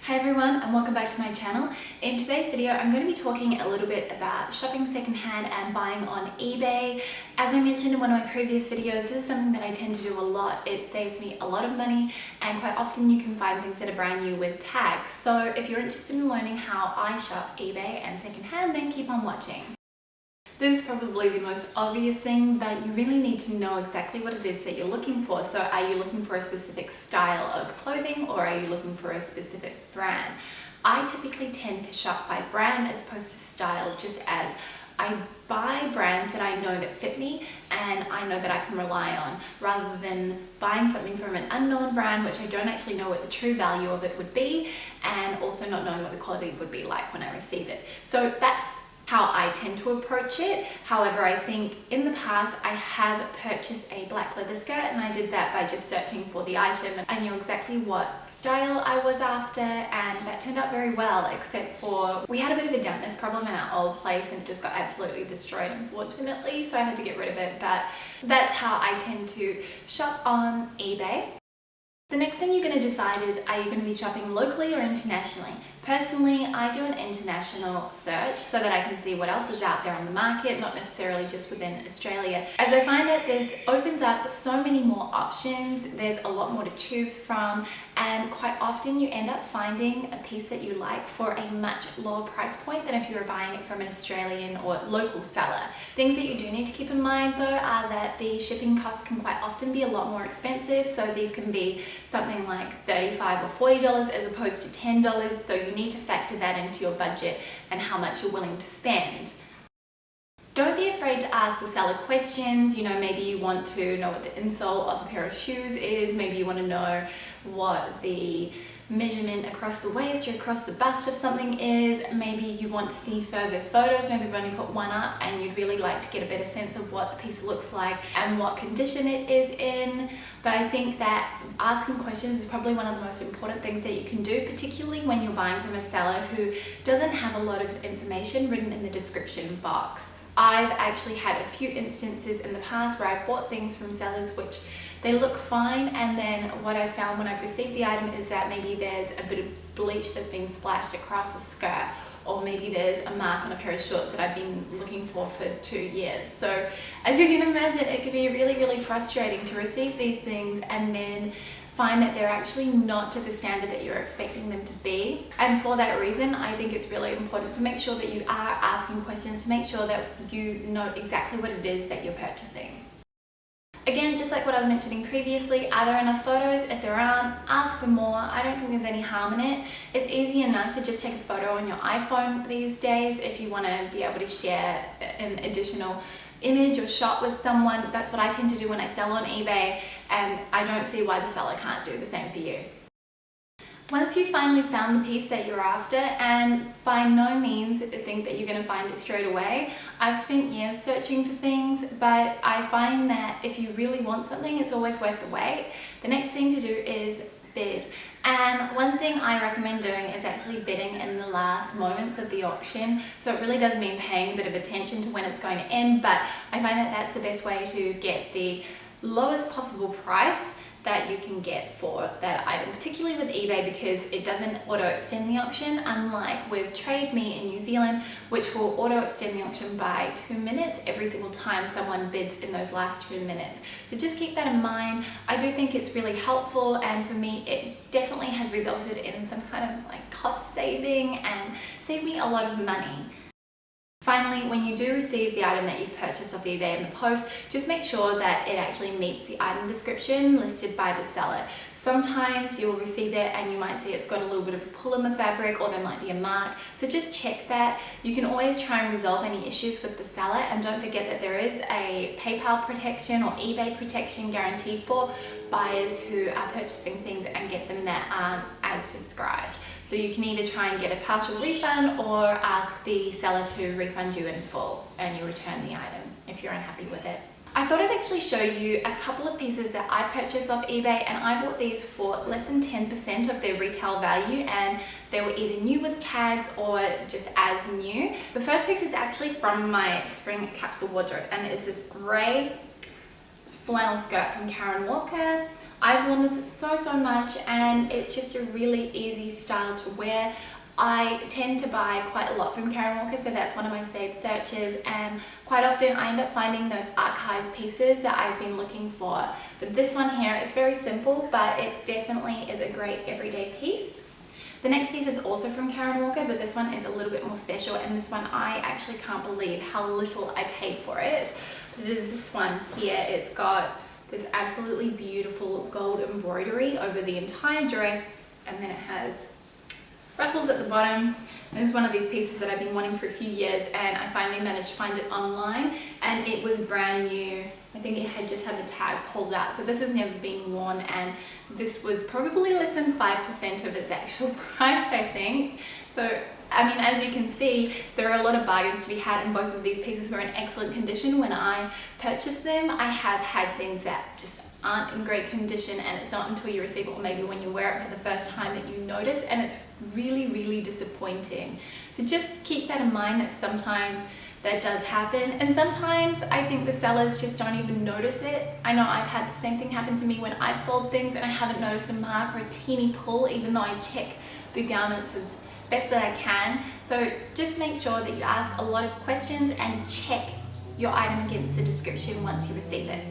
Hi everyone and welcome back to my channel. In today's video I'm going to be talking a little bit about shopping secondhand and buying on eBay. As I mentioned in one of my previous videos, this is something that I tend to do a lot. It saves me a lot of money and quite often you can find things that are brand new with tags. So if you're interested in learning how I shop eBay and secondhand, then keep on watching. This is probably the most obvious thing, but you really need to know exactly what it is that you're looking for. So are you looking for a specific style of clothing or are you looking for a specific brand? I typically tend to shop by brand as opposed to style, just as I buy brands that I know that fit me and I know that I can rely on, rather than buying something from an unknown brand which I don't actually know what the true value of it would be, and also not knowing what the quality would be like when I receive it. So that's how I tend to approach it. However, I think in the past I have purchased a black leather skirt, and I did that by just searching for the item. I knew exactly what style I was after and that turned out very well, except for we had a bit of a dampness problem in our old place and it just got absolutely destroyed, unfortunately, so I had to get rid of it. But that's how I tend to shop on eBay. The next thing you're going to decide is, are you going to be shopping locally or internationally? Personally, I do an international search so that I can see what else is out there on the market, not necessarily just within Australia, as I find that this opens up so many more options, there's a lot more to choose from, and quite often you end up finding a piece that you like for a much lower price point than if you were buying it from an Australian or local seller. Things that you do need to keep in mind though are that the shipping costs can quite often be a lot more expensive, so these can be something like $35 or $40 as opposed to $10, so you need to factor that into your budget and how much you're willing to spend. Don't be afraid to ask the seller questions. You know, maybe you want to know what the insole of a pair of shoes is, maybe you want to know what the measurement across the waist or across the bust of something is, maybe you want to see further photos, maybe you've only put one up and you'd really like to get a better sense of what the piece looks like and what condition it is in. But I think that asking questions is probably one of the most important things that you can do, particularly when you're buying from a seller who doesn't have a lot of information written in the description box. I've actually had a few instances in the past where I bought things from sellers which they look fine, and then what I found when I've received the item is that maybe there's a bit of bleach that's being splashed across the skirt, or maybe there's a mark on a pair of shorts that I've been looking for 2 years. So as you can imagine, it can be really frustrating to receive these things and then find that they're actually not to the standard that you're expecting them to be. And for that reason, I think it's really important to make sure that you are asking questions, to make sure that you know exactly what it is that you're purchasing. Again, just like what I was mentioning previously, are there enough photos? If there aren't, ask for more. I don't think there's any harm in it. It's easy enough to just take a photo on your iPhone these days if you want to be able to share an additional image or shot with someone. That's what I tend to do when I sell on eBay, and I don't see why the seller can't do the same for you. Once you finally found the piece that you're after, and by no means think that you're going to find it straight away. I've spent years searching for things, but I find that if you really want something, it's always worth the wait. The next thing to do is bid. And one thing I recommend doing is actually bidding in the last moments of the auction. So it really does mean paying a bit of attention to when it's going to end, but I find that that's the best way to get the lowest possible price that you can get for that item, particularly with eBay, because it doesn't auto extend the auction, unlike with Trade Me in New Zealand, which will auto extend the auction by 2 minutes every single time someone bids in those last 2 minutes. So just keep that in mind. I do think it's really helpful, and for me it definitely has resulted in some kind of like cost saving and saved me a lot of money. Finally, when you do receive the item that you've purchased off eBay in the post, just make sure that it actually meets the item description listed by the seller. Sometimes you'll receive it and you might see it's got a little bit of a pull in the fabric, or there might be a mark, so just check that. You can always try and resolve any issues with the seller, and don't forget that there is a PayPal protection or eBay protection guarantee for buyers who are purchasing things and get them that aren't as described. So you can either try and get a partial refund or ask the seller to refund you in full and you return the item if you're unhappy with it. I thought I'd actually show you a couple of pieces that I purchased off eBay, and I bought these for less than 10% of their retail value, and they were either new with tags or just as new. The first piece is actually from my spring capsule wardrobe, and it's this grey flannel skirt from Karen Walker. I've worn this so much, and it's just a really easy style to wear. I tend to buy quite a lot from Karen Walker, so that's one of my saved searches, and quite often I end up finding those archive pieces that I've been looking for. But this one here is very simple, but it definitely is a great everyday piece. The next piece is also from Karen Walker, but this one is a little bit more special, and this one I actually can't believe how little I paid for it. It is this one here. It's got this absolutely beautiful gold embroidery over the entire dress, and then it has ruffles at the bottom. This is one of these pieces that I've been wanting for a few years, and I finally managed to find it online, and it was brand new. I think it had just had the tag pulled out, so this has never been worn, and this was probably less than 5% of its actual price, I think. So I mean, as you can see, there are a lot of bargains to be had, and both of these pieces were in excellent condition when I purchased them. I have had things that just aren't in great condition, and it's not until you receive it, or maybe when you wear it for the first time, that you notice, and it's really disappointing. So just keep that in mind, that sometimes that does happen, and sometimes I think the sellers just don't even notice it. I know I've had the same thing happen to me when I've sold things and I haven't noticed a mark or a teeny pull, even though I check the garments as best that I can. So just make sure that you ask a lot of questions and check your item against the description once you receive it.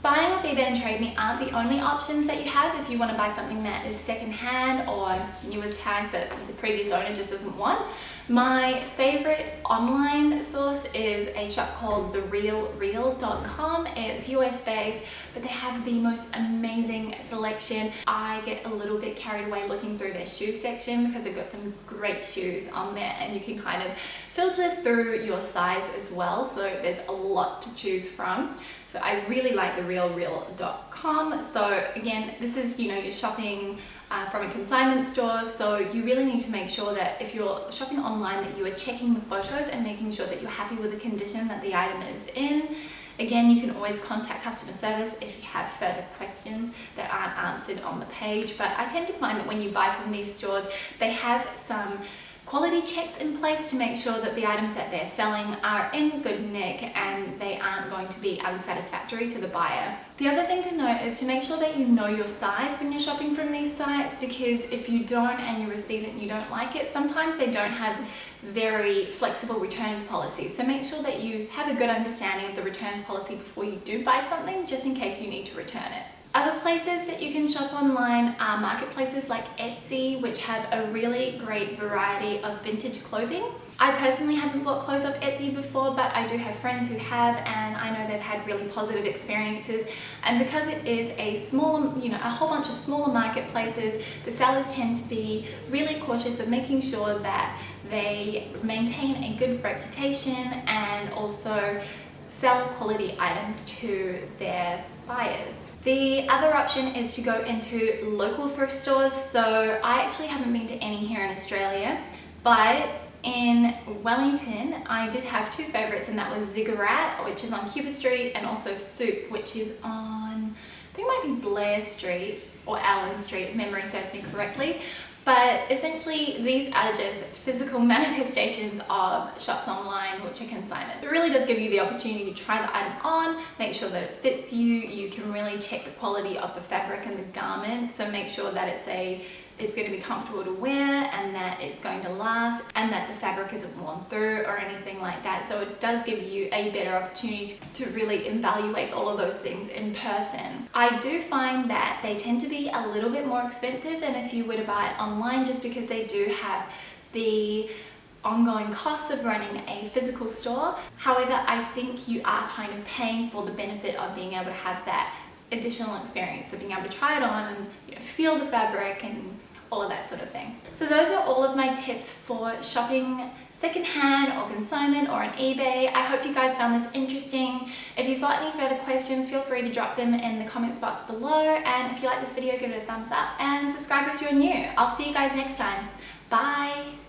Buying off eBay and Trade Me aren't the only options that you have if you want to buy something that is secondhand or new with tags that the previous owner just doesn't want. My favorite online source is a shop called therealreal.com. It's US based, but they have the most amazing selection. I get a little bit carried away looking through their shoe section because they've got some great shoes on there, and you can kind of filter through your size as well, so there's a lot to choose from. So I really like therealreal.com. So again, this is, you know, you're shopping from a consignment store, so you really need to make sure that if you're shopping online that you are checking the photos and making sure that you're happy with the condition that the item is in. Again, you can always contact customer service if you have further questions that aren't answered on the page, but I tend to find that when you buy from these stores, they have some quality checks in place to make sure that the items that they're selling are in good nick and they aren't going to be unsatisfactory to the buyer. The other thing to note is to make sure that you know your size when you're shopping from these sites, because if you don't and you receive it and you don't like it, sometimes they don't have very flexible returns policies. So make sure that you have a good understanding of the returns policy before you do buy something, just in case you need to return it. Other places that you can shop online are marketplaces like Etsy, which have a really great variety of vintage clothing. I personally haven't bought clothes off Etsy before, but I do have friends who have, and I know they've had really positive experiences. And because it is a small, you know, a whole bunch of smaller marketplaces, the sellers tend to be really cautious of making sure that they maintain a good reputation and also sell quality items to their buyers. The other option is to go into local thrift stores. So I actually haven't been to any here in Australia, but in Wellington I did have two favorites, and that was Ziggurat, which is on Cuba Street, and also Soup, which is on, I think it might be Blair Street or Allen Street, if memory serves me correctly. But essentially these are just physical manifestations of shops online which are consignment. It really does give you the opportunity to try the item on, make sure that it fits you. You can really check the quality of the fabric and the garment, so make sure that it's going to be comfortable to wear and that it's going to last and that the fabric isn't worn through or anything like that. So it does give you a better opportunity to really evaluate all of those things in person. I do find that they tend to be a little bit more expensive than if you were to buy it online, just because they do have the ongoing costs of running a physical store. However, I think you are kind of paying for the benefit of being able to have that additional experience of being able to try it on and, you know, feel the fabric and all of that sort of thing. So those are all of my tips for shopping secondhand or consignment or on eBay. I hope you guys found this interesting. If you've got any further questions, feel free to drop them in the comments box below, and if you like this video, give it a thumbs up and subscribe if you're new. I'll see you guys next time. Bye!